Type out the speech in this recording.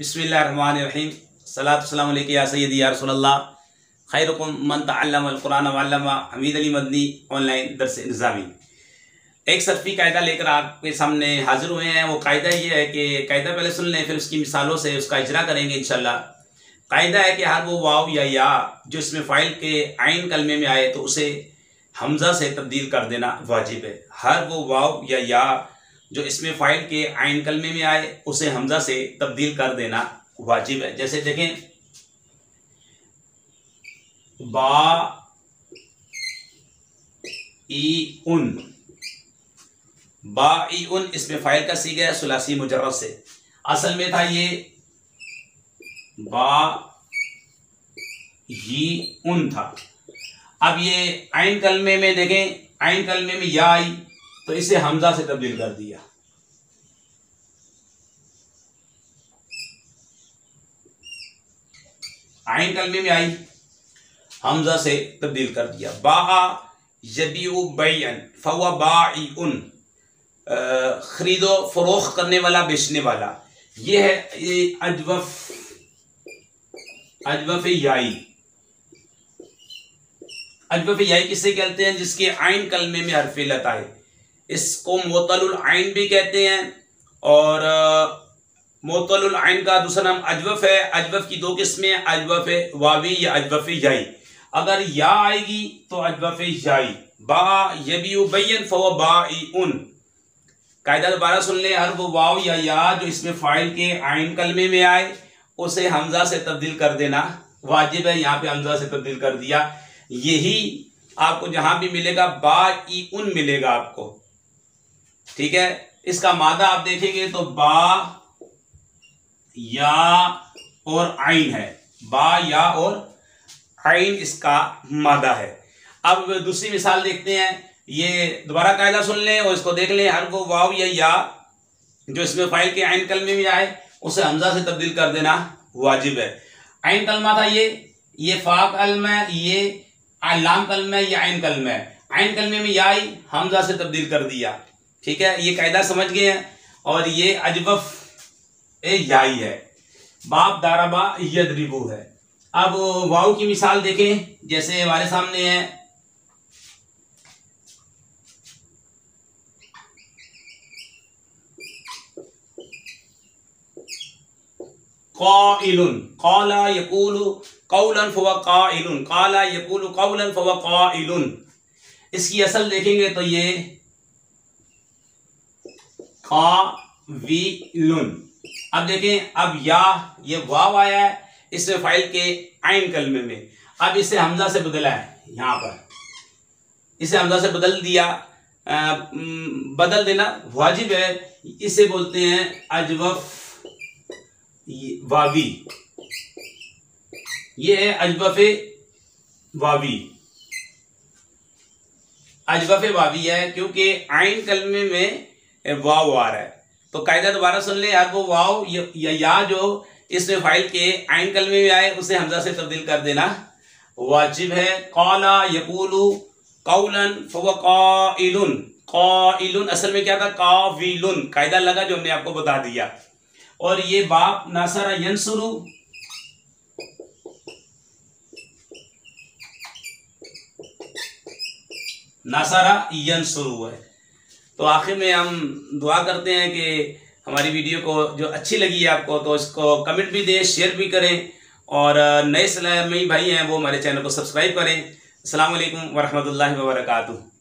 बिस्मिल्लाहिर्रहमानिर्रहीम सलातु वस्सलामु अलैका या सय्यदी या रसूलल्लाह खैरुकुम मन तअल्लमल कुरान व अल्लमा। हमीद अली मदनी ऑनलाइन दर्स निज़ामी एक सरफी कायदा लेकर आपके सामने हाजिर हुए हैं। वो कायदा ये है कि कायदा पहले सुन लें, फिर उसकी मिसालों से उसका इजरा करेंगे इंशाल्लाह। कायदा है कि हर वो वाव या जो इसमें फ़ाइल के आइन कलमे में आए तो उसे हमज़ा से तब्दील कर देना वाजिब है। हर वो वाव या जो इसमें फ़ाइल के आइन कलमे में आए उसे हमज़ा से तब्दील कर देना वाजिब है। जैसे देखें, बा ई उन, बा ई उन इसमें फ़ाइल का सीगा है सुलासी मुजर्रद से। असल में था ये बा ही उन था। अब ये आइन कलमे में देखें, आइन कलमे में या आई तो इसे हमजा से तब्दील कर दिया। आइन कलमे में आई, हमजा से तब्दील कर दिया। बा यबीउ बैअन फवा बाइउन, खरीदो फरोख्त करने वाला, बेचने वाला। ये है अजवफ याई। अजवफ याई किसे कहते हैं? जिसके आइन कलमे में हर्फ इल्लत आए। इसको मोतलुल आइन भी कहते हैं और मोतलुल आइन का दूसरा नाम अजवफ है। अजवफ की दो किस्में, अजवफ वावी या अजवफ याई। अगर या आएगी तो अजवफ याई। बा यबीउ बैयन फवा बाइउन। कायदा दोबारा सुन ले, हर वो वाव या जो इसमें फाइल के आइन कलमे में आए उसे हमजा से तब्दील कर देना वाजिब है। यहाँ पे हमजा से तब्दील कर दिया। यही आपको जहां भी मिलेगा बाइउन मिलेगा आपको, ठीक है। इसका मादा आप देखेंगे तो बा या और आइन है, बा या और आइन इसका मादा है। अब दूसरी मिसाल देखते हैं। ये दोबारा कायदा सुन लें और इसको देख लें। हर वो वाव या जो इसमें फाइल के आइन कलमे में आए उसे हमजा से तब्दील कर देना वाजिब है। आइन कलमा था ये फा कलमा, ये लाम कलमा, ये आइन कलमा है। आइन कलमे में या आई, हमजा से तब्दील कर दिया, ठीक है। ये कायदा समझ गए हैं। और ये अजवफ याई है। बाप दारबा यदरिबू है। अब वाव की मिसाल देखें, जैसे हमारे सामने है क़ाइलुन, क़ाला यक़ूलु क़ौलन फहुवा क़ाइलुन, क़ाला यक़ूलु क़ौलन फहुवा क़ाइलुन। इसकी असल देखेंगे तो ये क़ाविलुन। अब देखें, अब या ये वाव आया है इसमें फाइल के आइन कलमे में। अब इसे हमजा से बदला है, यहां पर इसे हमजा से बदल दिया। बदल देना वाजिब है। इसे बोलते हैं अजवफ वावी। ये है अजवफ वावी। अजवफ वावी है क्योंकि आइन कलमे में वाव आ रहा है। तो कायदा दोबारा सुन ले, हर वो वाव या जो इसमें फाइल के आइन कलमे में आए उसे हमजा से तब्दील कर देना वाजिब है। क़ाला यक़ूलु क़ौलन फहुवा क़ाइलुन। क़ाइलुन असल में क्या था? क़ाविलुन। कायदा लगा जो हमने आपको बता दिया। और ये बाप नसरा यंसुरु, नसरा यंसुरु है। तो आखिर में हम दुआ करते हैं कि हमारी वीडियो को जो अच्छी लगी है आपको तो इसको कमेंट भी दें, शेयर भी करें और नए इस्लामी भाई हैं वो हमारे चैनल को सब्सक्राइब करें। अस्सलाम वालेकुम वरहमतुल्लाहि व बरकातुहू।